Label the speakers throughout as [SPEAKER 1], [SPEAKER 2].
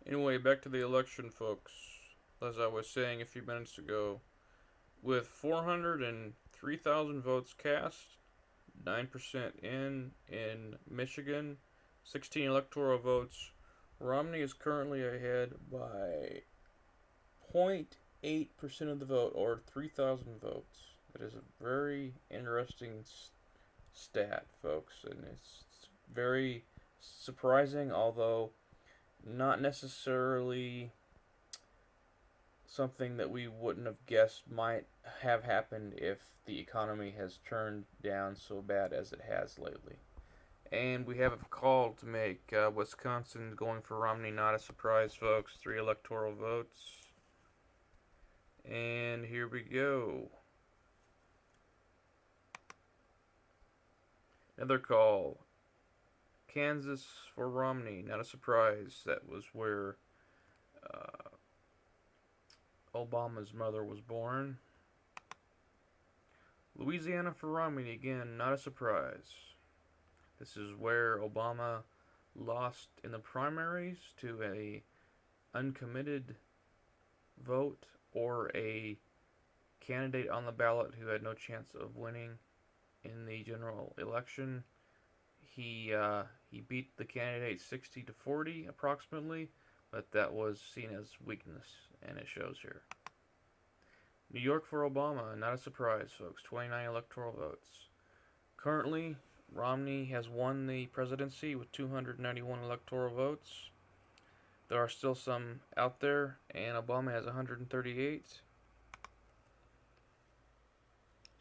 [SPEAKER 1] Anyway, back to the election, folks. As I was saying a few minutes ago, with 403,000 votes cast, 9% in Michigan, 16 electoral votes, Romney is currently ahead by 0.8% of the vote, or 3,000 votes. That is a very interesting stat, folks, and it's very surprising, although not necessarily something that we wouldn't have guessed might have happened if the economy has turned down so bad as it has lately. And we have a call to make. Wisconsin going for Romney, not a surprise, folks. 3 electoral votes. And here we go. Another call. Kansas for Romney, not a surprise. That was where uh, Obama's mother was born. Louisiana for Romney, again, not a surprise. This is where Obama lost in the primaries to a uncommitted vote or a candidate on the ballot who had no chance of winning in the general election. He beat the candidate 60 to 40 approximately, but that was seen as weakness, and it shows here. New York for Obama, not a surprise, folks. 29 electoral votes. Currently, Romney has won the presidency with 291 electoral votes. There are still some out there, and Obama has 138. That's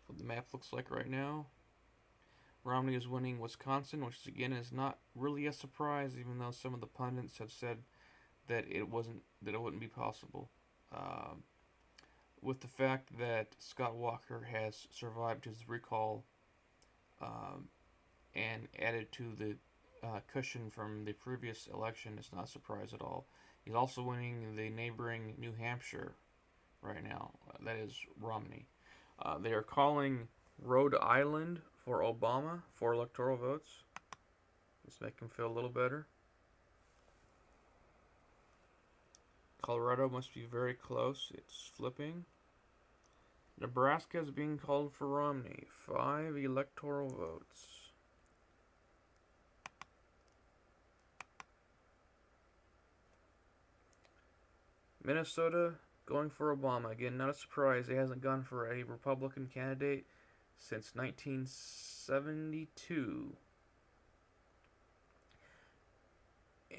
[SPEAKER 1] what the map looks like right now. Romney is winning Wisconsin, which again is not really a surprise, even though some of the pundits have said that it wouldn't be possible. Uh, with the fact that Scott Walker has survived his recall um, and added to the cushion from the previous election, it's not a surprise at all. He's also winning the neighboring New Hampshire right now. That is Romney. They are calling Rhode Island for Obama for electoral votes. Just make him feel a little better. Colorado must be very close. It's flipping. Nebraska is being called for Romney. 5 electoral votes. Minnesota going for Obama. Again, not a surprise. He hasn't gone for a Republican candidate since 1972.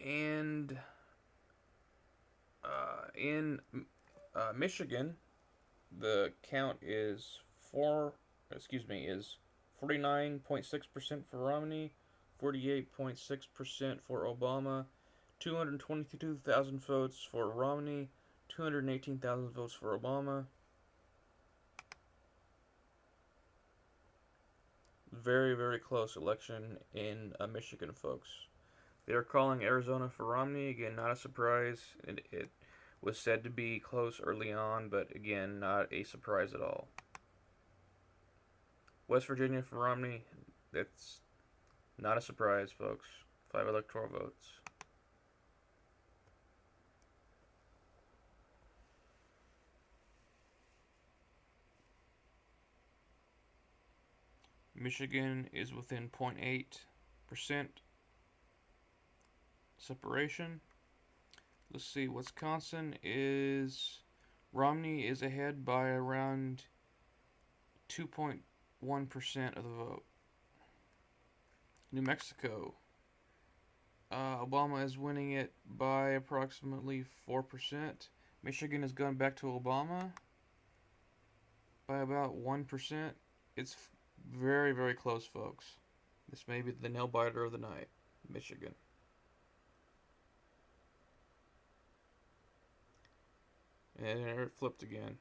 [SPEAKER 1] And in Michigan, the count is 49.6% for Romney, 48.6% for Obama, 222,000 votes for Romney, 218,000 votes for Obama. Very, very close election in Michigan, folks. They are calling Arizona for Romney. Again, not a surprise. It was said to be close early on, but again, not a surprise at all. West Virginia for Romney. That's not a surprise, folks. 5 electoral votes. Michigan is within 0.8% separation. Let's see, Wisconsin is. Romney is ahead by around 2.1% of the vote. New Mexico. Obama is winning it by approximately 4%. Michigan has gone back to Obama by about 1%. It's very, very close, folks. This may be the nail biter of the night. Michigan. And it flipped again.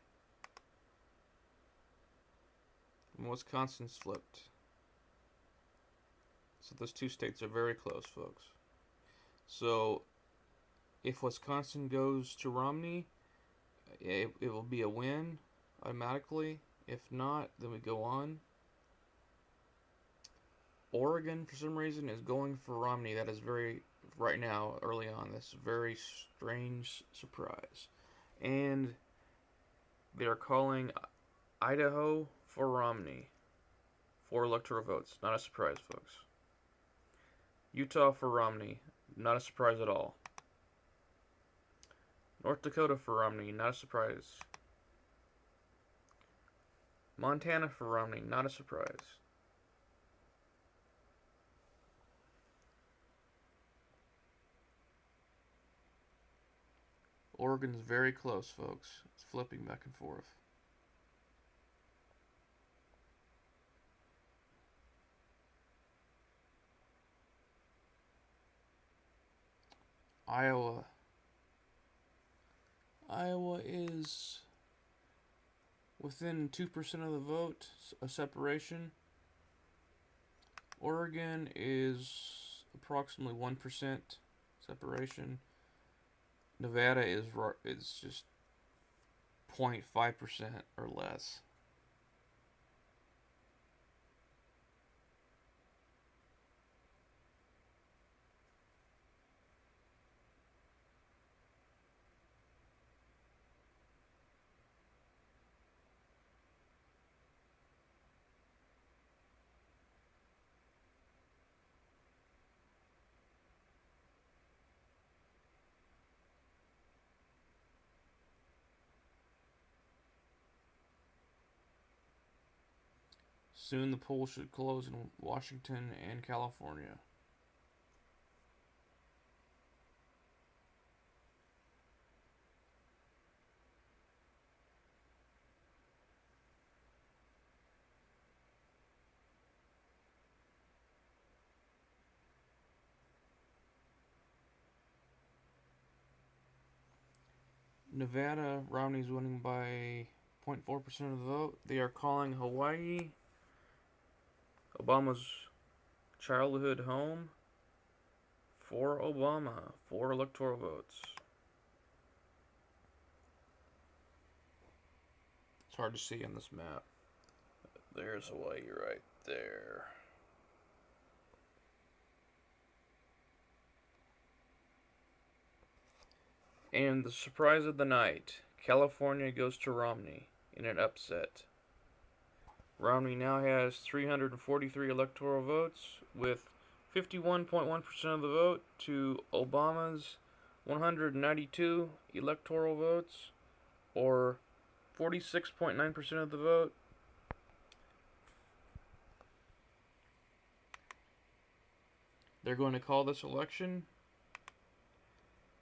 [SPEAKER 1] And Wisconsin's flipped. So those two states are very close, folks. So if Wisconsin goes to Romney, it will be a win automatically. If not, then we go on. Oregon, for some reason, is going for Romney. That is very right now, early on. This very strange surprise. And they're calling Idaho for Romney. 4 electoral votes. Not a surprise, folks. Utah for Romney. Not a surprise at all. North Dakota for Romney. Not a surprise. Montana for Romney. Not a surprise. Oregon's very close, folks. It's flipping back and forth. Iowa. Iowa is within 2% of the vote, a separation. Oregon is approximately 1% separation. Nevada is just 0.5% or less. Soon the polls should close in Washington and California. Nevada, Romney's winning by 0.4% of the vote. They are calling Hawaii Obama's childhood home for Obama. 4 electoral votes. It's hard to see on this map. There's Hawaii right there. And the surprise of the night, California goes to Romney in an upset. Romney now has 343 electoral votes, with 51.1% of the vote to Obama's 192 electoral votes, or 46.9% of the vote. They're going to call this election.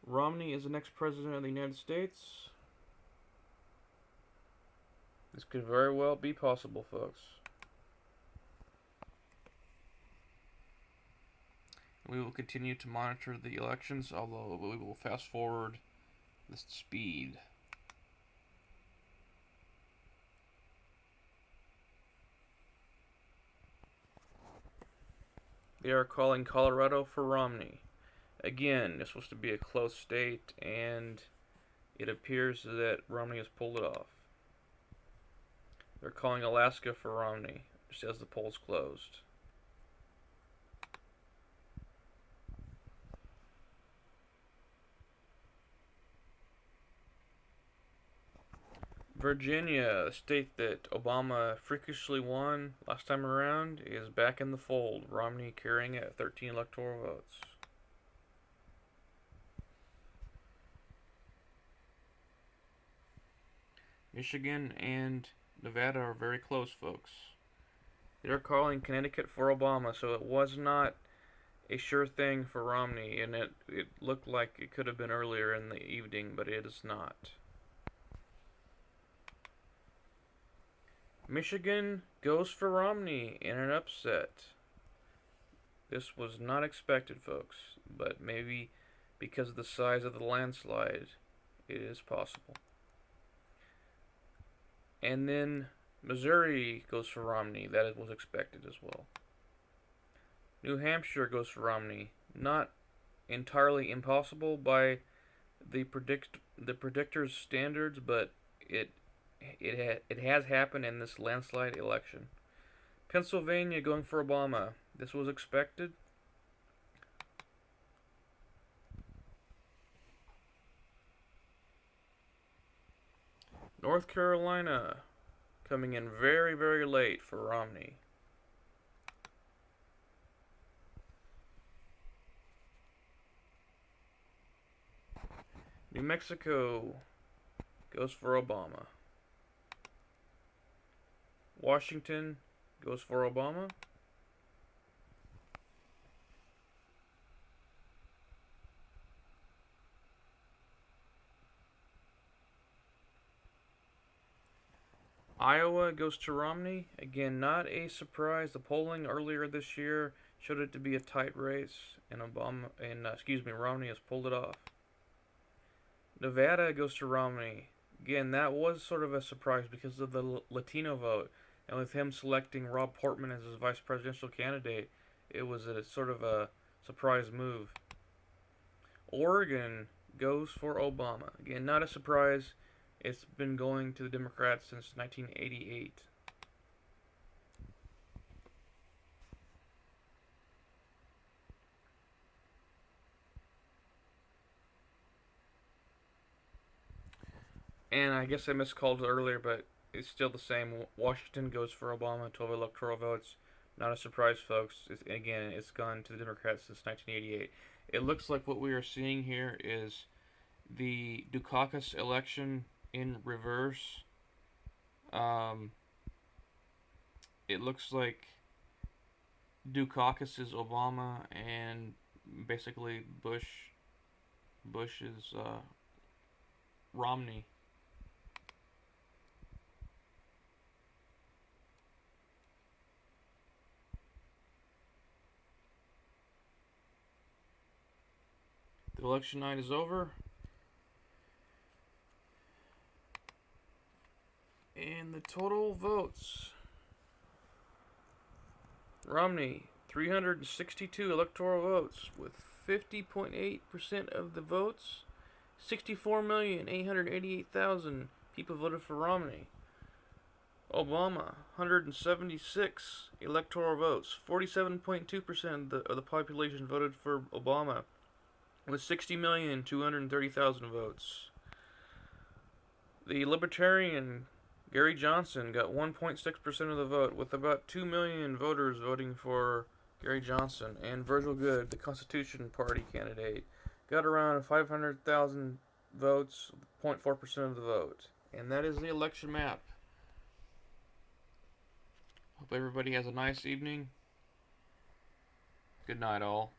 [SPEAKER 1] Romney is the next president of the United States. This could very well be possible, folks. We will continue to monitor the elections, although we will fast forward the speed. They are calling Colorado for Romney. Again, this was to be a close state, and it appears that Romney has pulled it off. They're calling Alaska for Romney, just as the polls closed. Virginia, a state that Obama freakishly won last time around, is back in the fold. Romney carrying it at 13 electoral votes. Michigan and Nevada are very close, folks. They're calling Connecticut for Obama, so it was not a sure thing for Romney, and it looked like it could have been earlier in the evening, but it is not. Michigan goes for Romney in an upset. This was not expected, folks, but maybe because of the size of the landslide, it is possible. And then Missouri goes for Romney. That was expected as well. New Hampshire goes for Romney. Not entirely impossible by the predictors' standards, but it has happened in this landslide election. Pennsylvania going for Obama. This was expected. North Carolina coming in very, very late for Romney. New Mexico goes for Obama. Washington goes for Obama. Iowa goes to Romney. Again, not a surprise. The polling earlier this year showed it to be a tight race, and Romney has pulled it off. Nevada goes to Romney. Again, that was sort of a surprise because of the Latino vote, and with him selecting Rob Portman as his vice presidential candidate, it was a sort of a surprise move. Oregon goes for Obama. Again, not a surprise. It's been going to the Democrats since 1988. And I guess I miscalled it earlier, but it's still the same. Washington goes for Obama, 12 electoral votes. Not a surprise, folks. Again, it's gone to the Democrats since 1988. It looks like what we are seeing here is the Dukakis election in reverse. It looks like Dukakis is Obama, and basically Bush is Romney. The election night is over. And the total votes. Romney, 362 electoral votes with 50.8% of the votes. 64,888,000 people voted for Romney. Obama, 176 electoral votes. 47.2% of the population voted for Obama with 60,230,000 votes. The Libertarian Gary Johnson got 1.6% of the vote, with about 2 million voters voting for Gary Johnson. And Virgil Goode, the Constitution Party candidate, got around 500,000 votes, 0.4% of the vote. And that is the election map. Hope everybody has a nice evening. Good night, all.